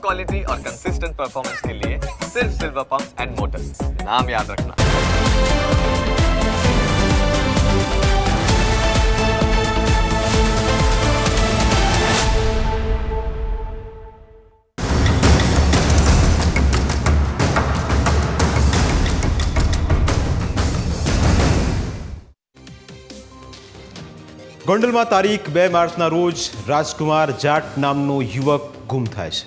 Quality और consistent performance के लिए सिर्फ सिल्वर पंप्स एंड मोटर्स, नाम याद रखना। ગોંડલમાં તારીખ 2 માર્ચના રોજ રાજકુમાર જાટ નામનો યુવક ગુમ થાય છે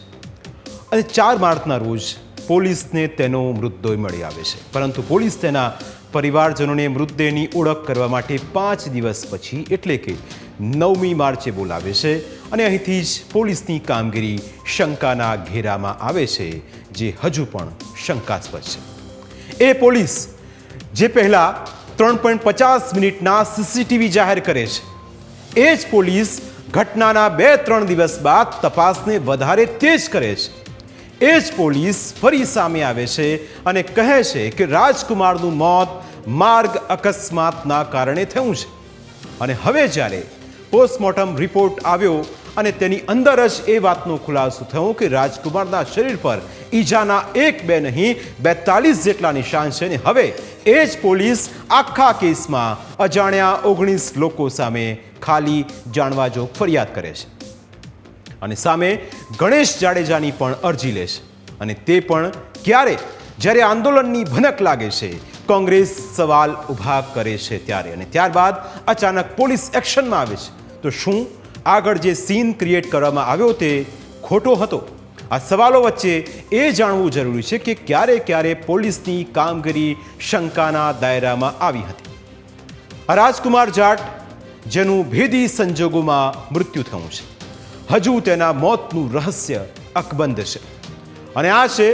અને 4 માર્ચના રોજ પોલીસને તેનો મૃતદેહ મળી આવે છે, પરંતુ પોલીસ તેના પરિવારજનોને મૃતદેહની ઓળખ કરવા માટે 5 દિવસ પછી એટલે કે 9મી માર્ચે બોલાવે છે અને અહીંથી જ પોલીસની કામગીરી શંકાના ઘેરામાં આવે છે, જે હજુ પણ શંકાસ્પદ છે। એ પોલીસ જે પહેલાં 3.50 મિનિટના સીસીટીવી જાહેર કરે છે, એ જ પોલીસ ઘટનાના 2-3 દિવસ બાદ તપાસને વધારે તેજ કરે છે। એ જ પોલીસ ફરી સામે આવે છે અને કહે છે કે રાજકુમારનું મોત માર્ગ અકસ્માતના કારણે થયું છે। અને હવે જ્યારે પોસ્ટમોર્ટમ રિપોર્ટ આવ્યો અને તેની અંદર જ એ વાતનો ખુલાસો થયો કે રાજકુમારના શરીર પર ઈજાના 1-2 નહીં 42 જેટલા નિશાન છે અને હવે એ જ પોલીસ આખા કેસમાં અજાણ્યા 19 લોકો સામે ખાલી જાણવાજોગ ફરિયાદ કરે છે અને સામે ગણેશ જાડેજાની પણ અરજી લે છે, અને તે પણ ક્યારે? જ્યારે આંદોલનની ભનક લાગે છે, કોંગ્રેસ સવાલ ઊભા કરે છે ત્યારે, અને ત્યારબાદ અચાનક પોલીસ એક્શનમાં આવે છે। તો શું આગળ જે સીન ક્રિએટ કરવામાં આવ્યો તે ખોટો હતો? આ સવાલો વચ્ચે એ જાણવું જરૂરી છે કે ક્યારે ક્યારે પોલીસની કામગીરી શંકાના દાયરામાં આવી હતી। રાજકુમાર જાટ જેનું ભેદી સંજોગોમાં મૃત્યુ થયું છે, હજુ તેના મોતનું રહસ્ય અકબંધ છે, અને આ છે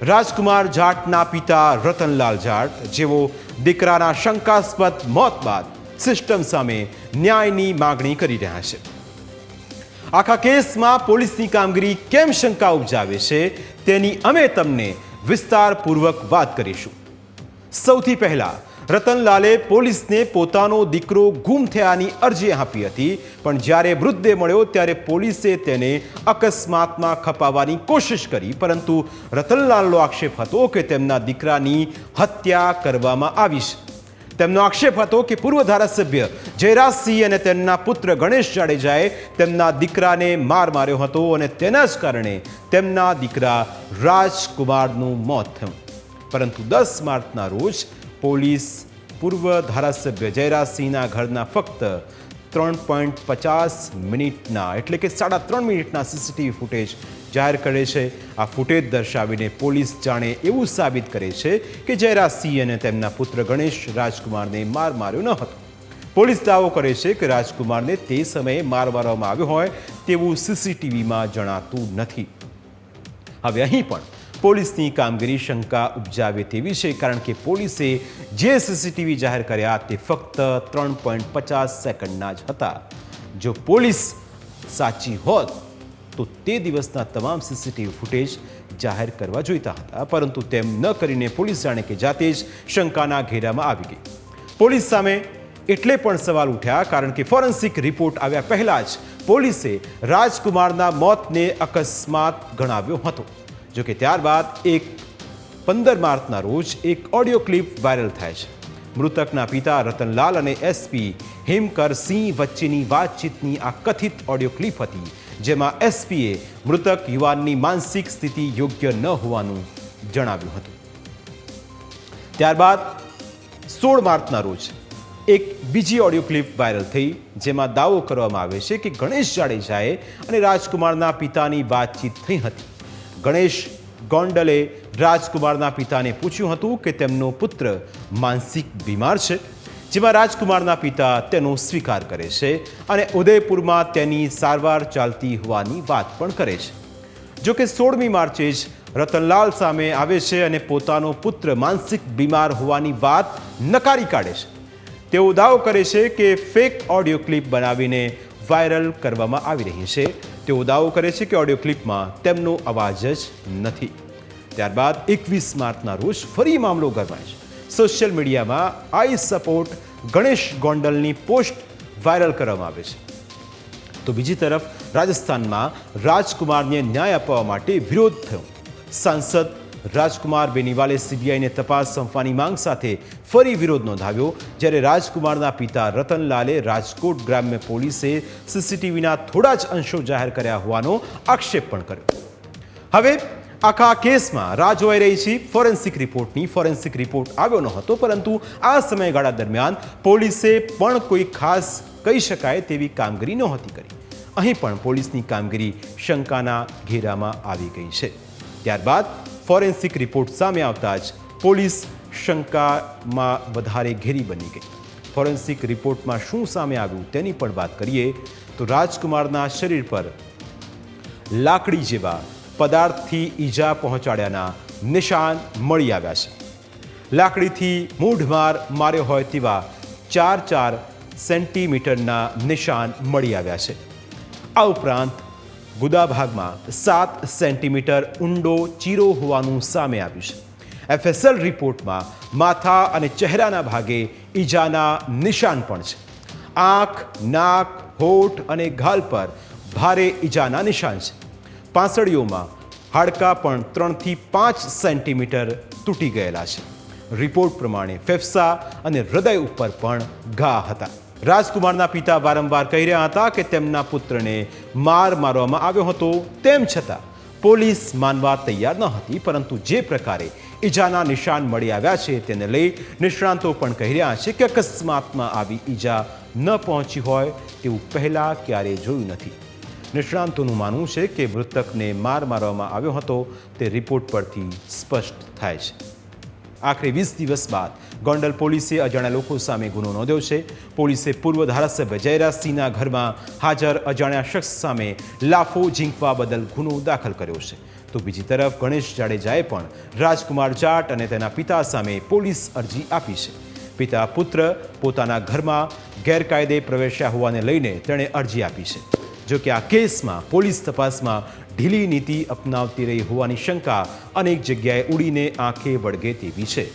રાજકુમાર જાટના પિતા રતનલાલ જાટ, જેઓ દીકરાના શંકાસ્પદ મોત બાદ સિસ્ટમ સામે ન્યાયની માગણી કરી રહ્યા છે। આખા કેસમાં પોલીસની કામગીરી કેમ શંકા ઉપજાવે છે તેની અમે તમને વિસ્તારપૂર્વક વાત કરીશું। સૌથી પહેલા રતનલાલે પોલીસને પોતાનો દીકરો ગુમ થયાની અરજી આપી હતી, પણ જ્યારે મૃતદેહ મળ્યો ત્યારે પોલીસે તેને અકસ્માતમાં ખપાવવાની કોશિશ કરી, પરંતુ રતનલાલનો આક્ષેપ હતો કે તેમના દીકરાની હત્યા કરવામાં આવી છે। તેમનો આક્ષેપ હતો કે પૂર્વ ધારાસભ્ય જયરાજસિંહ અને તેમના પુત્ર ગણેશ જાડેજાએ તેમના દીકરાને માર્યો હતો અને તેના જ કારણે તેમના દીકરા રાજકુમારનું મોત થયું। પરંતુ 10 માર્ચના રોજ પોલીસ પૂર્વ ધારાસભ્ય જયરાજસિંહના ઘરના ફક્ત 3.50 મિનિટના એટલે કે 3.5 મિનિટના સીસીટીવી ફૂટેજ જાહેર કરે છે। આ ફૂટેજ દર્શાવીને પોલીસ જાણે એવું સાબિત કરે છે કે જયરાજસિંહ અને તેમના પુત્ર ગણેશ રાજકુમારને માર્યો ન હતો। પોલીસ દાવો કરે છે કે રાજકુમારને તે સમયે મારવામાં આવ્યો હોય તેવું સીસીટીવીમાં જણાતું નથી। હવે અહીં પણ પોલીસની કામગીરી શંકા ઉપજાવે તેવી છે, કારણ કે પોલીસે જે સીસીટીવી જાહેર કર્યા તે ફક્ત 3.50 સેકન્ડના જ હતા। જો પોલીસ સાચી હોત તો તે દિવસના તમામ સીસીટીવી ફૂટેજ જાહેર કરવા જોઈતા હતા, પરંતુ તેમ ન કરીને પોલીસ જાણે કે જાતે જ શંકાના ઘેરામાં આવી ગઈ। પોલીસ સામે એટલે પણ સવાલ ઉઠ્યા કારણ કે ફોરેન્સિક રિપોર્ટ આવ્યા પહેલા જ પોલીસે રાજકુમારના મોતને અકસ્માત ગણાવ્યો હતો। જો કે ત્યારબાદ 15 માર્ચના રોજ એક ઓડિયો ક્લિપ વાયરલ થાય છે। મૃતકના પિતા રતનલાલ અને એસપી હેમકરસિંહ વચ્ચેની વાતચીતની આ કથિત ઓડિયો ક્લિપ હતી, જેમાં એસપીએ મૃતક યુવાનની માનસિક સ્થિતિ યોગ્ય ન હોવાનું જણાવ્યું હતું। ત્યારબાદ 16 માર્ચના રોજ એક બીજી ઓડિયો ક્લિપ વાયરલ થઈ, જેમાં દાવો કરવામાં આવે છે કે ગણેશ જાડેજાએ અને રાજકુમારના પિતાની વાતચીત થઈ હતી। ગણેશ ગોંડલે રાજકુમારના પિતાને પૂછ્યું હતું કે તેમનો પુત્ર માનસિક બીમાર છે, જેમાં રાજકુમારના પિતા તેનો સ્વીકાર કરે છે અને ઉદયપુરમાં તેની સારવાર ચાલતી હોવાની વાત પણ કરે છે। જો કે 16મી માર્ચે જ રતનલાલ સામે આવે છે અને પોતાનો પુત્ર માનસિક બીમાર હોવાની વાત નકારી કાઢે છે। તેઓ દાવો કરે છે કે ફેક ઓડિયો ક્લિપ બનાવીને વાયરલ કરવામાં આવી રહી છે। તેઓ દાવો કરે છે કે ઓડિયો ક્લિપમાં તેમનો અવાજ જ નથી। ત્યારબાદ 21 માર્ચના રોજ ફરી મામલો ગરમાય છે। સોશિયલ મીડિયામાં આઈ સપોર્ટ ગણેશ ગોંડલની પોસ્ટ વાયરલ કરવામાં આવે છે, તો બીજી તરફ રાજસ્થાનમાં રાજકુમારને ન્યાય અપાવવા માટે વિરોધ થયો. સાંસદ રાજકુમાર બેનીવાલે સીબીઆઈને તપાસ સોંપવાની માંગ સાથે ફરી વિરોધ નોંધાવ્યો, જ્યારે રાજકુમારના પિતા રતનલાલે રાજકોટ ગ્રામ્ય પોલીસે સીસીટીવીના થોડા જ અંશો જાહેર કર્યા હોવાનો આક્ષેપ પણ કર્યો. હવે આખા કેસમાં રાહ જોવાઈ રહી છે ફોરેન્સિક રિપોર્ટની. ફોરેન્સિક રિપોર્ટ આવ્યો ન હતો, પરંતુ આ સમયગાળા દરમિયાન પોલીસે પણ કોઈ ખાસ કહી શકાય તેવી કામગીરી નહોતી કરી. અહીં પણ પોલીસની કામગીરી શંકાના ઘેરામાં આવી ગઈ છે. ત્યારબાદ ફોરેન્સિક રિપોર્ટ સામે આવતા જ પોલીસ શંકામાં વધારે ઘેરી બની ગઈ. ફોરેન્સિક રિપોર્ટમાં શું સામે આવ્યું તેની પણ વાત કરીએ તો રાજકુમારના શરીર પર લાકડી જેવા પદાર્થથી ઈજા પહોંચાડ્યાના નિશાન મળી આવ્યા છે. લાકડીથી મૂઢમાર માર્યો હોય તેવા 4 સેન્ટીમીટરના નિશાન મળી આવ્યા છે. આ ઉપરાંત ગુદા ભાગમાં 7 સેન્ટીમીટર ઊંડો ચીરો હોવાનું સામે આવ્યું છે. એફએસએલ રિપોર્ટમાં માથા અને ચહેરાના ભાગે ઈજાના નિશાન પણ છે. આંખ, નાક, હોઠ અને ગાલ પર ભારે ઈજાના નિશાન છે. પાંસળીઓમાં હાડકાં પણ 3 થી 5 સેન્ટીમીટર તૂટી ગયેલા છે. રિપોર્ટ પ્રમાણે ફેફસા અને હૃદય ઉપર પણ ઘા હતા. રાજકુમારના પિતા વારંવાર કહી રહ્યા હતા કે તેમના પુત્રને મારવામાં આવ્યો હતો. તેમ છતાં પોલીસ માનવા તૈયાર ન હતી, પરંતુ જે પ્રકારે ઈજાના નિશાન મળી આવ્યા છે તેને લઈ નિષ્ણાંતો પણ કહી રહ્યા છે કે અકસ્માતમાં આવી ઈજા ન પહોંચી હોય તેવું પહેલાં ક્યારેય જોયું નથી. નિષ્ણાંતોનું માનવું છે કે મૃતકને મારવામાં આવ્યો હતો તે રિપોર્ટ પરથી સ્પષ્ટ થાય છે. આખરે 20 દિવસ બાદ ગોંડલ પોલીસે અજાણ્યા લોકો સામે ગુનો નોંધ્યો છે. પોલીસે પૂર્વ ધારાસભ્ય જયરાજસિંહના ઘરમાં હાજર અજાણ્યા શખ્સ સામે લાફો ઝીંકવા બદલ ગુનો દાખલ કર્યો છે. તો બીજી તરફ ગણેશ જાડેજાએ પણ રાજકુમાર જાટ અને તેના પિતા સામે પોલીસ અરજી આપી છે. પિતા પુત્ર પોતાના ઘરમાં ગેરકાયદે પ્રવેશ્યા હોવાને લઈને તેણે અરજી આપી છે. જો કે આ કેસમાં પોલીસ તપાસમાં ઢીલી નીતિ અપનાવતી રહી હોવાની શંકા અનેક જગ્યાએ ઉડીને આંખે વળગે તેવી છે.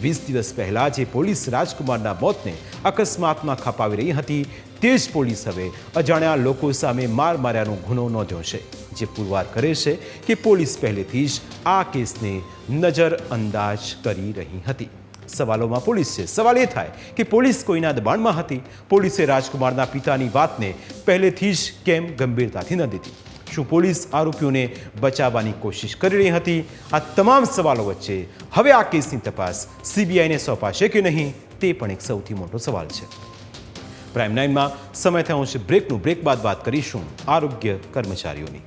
20 દિવસ પહેલા જે પોલીસ રાજકુમારના મોતને અકસ્માતમાં ખપાવી રહી હતી, તે જ પોલીસ હવે અજાણ્યા લોકો સામે માર્યાનો ગુનો નોંધ્યો છે, જે પુરવાર કરે છે કે પોલીસ પહેલેથી જ આ કેસને નજરઅંદાજ કરી રહી હતી. સવાલોમાં પોલીસ છે. સવાલ એ થાય કે પોલીસ કોઈના દબાણમાં હતી? પોલીસે રાજકુમારના પિતાની વાતને પહેલેથી જ કેમ ગંભીરતાથી ન લીધી? શું પોલીસ આરોપીઓને બચાવવાની કોશિશ કરી રહી હતી? આ તમામ સવાલો વચ્ચે હવે આ કેસની તપાસ સીબીઆઈને સોંપાશે કે નહીં, તે પણ એક સૌથી મોટો સવાલ છે. પ્રાઇમ 9માં સમય થયો છે બ્રેકનું. બ્રેક બાદ વાત કરીશું આરોગ્ય કર્મચારીઓની.